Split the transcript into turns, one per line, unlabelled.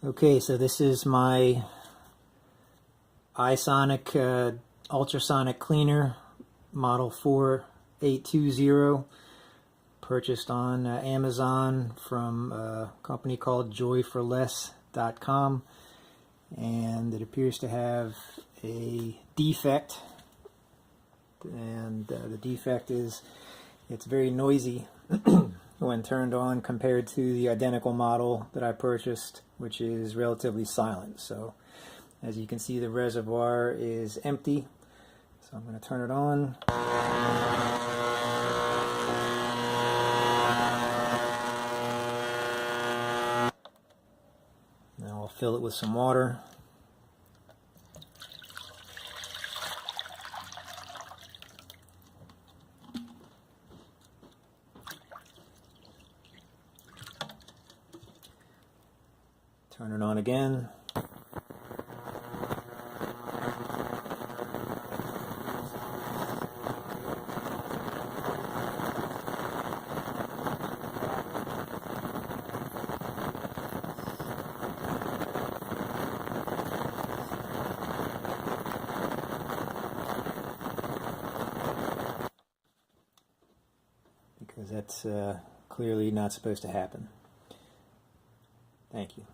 Okay, so this is my iSonic ultrasonic cleaner, model 4820, purchased on Amazon from a company called joyforless.com, and it appears to have a defect, and the defect is it's very noisy when turned on compared to the identical model that I purchased, which is relatively silent. So as you can see, the reservoir is empty, so I'm going to turn it on. Now I'll fill it with some water. Turn it on again. Because that's clearly not supposed to happen. Thank you.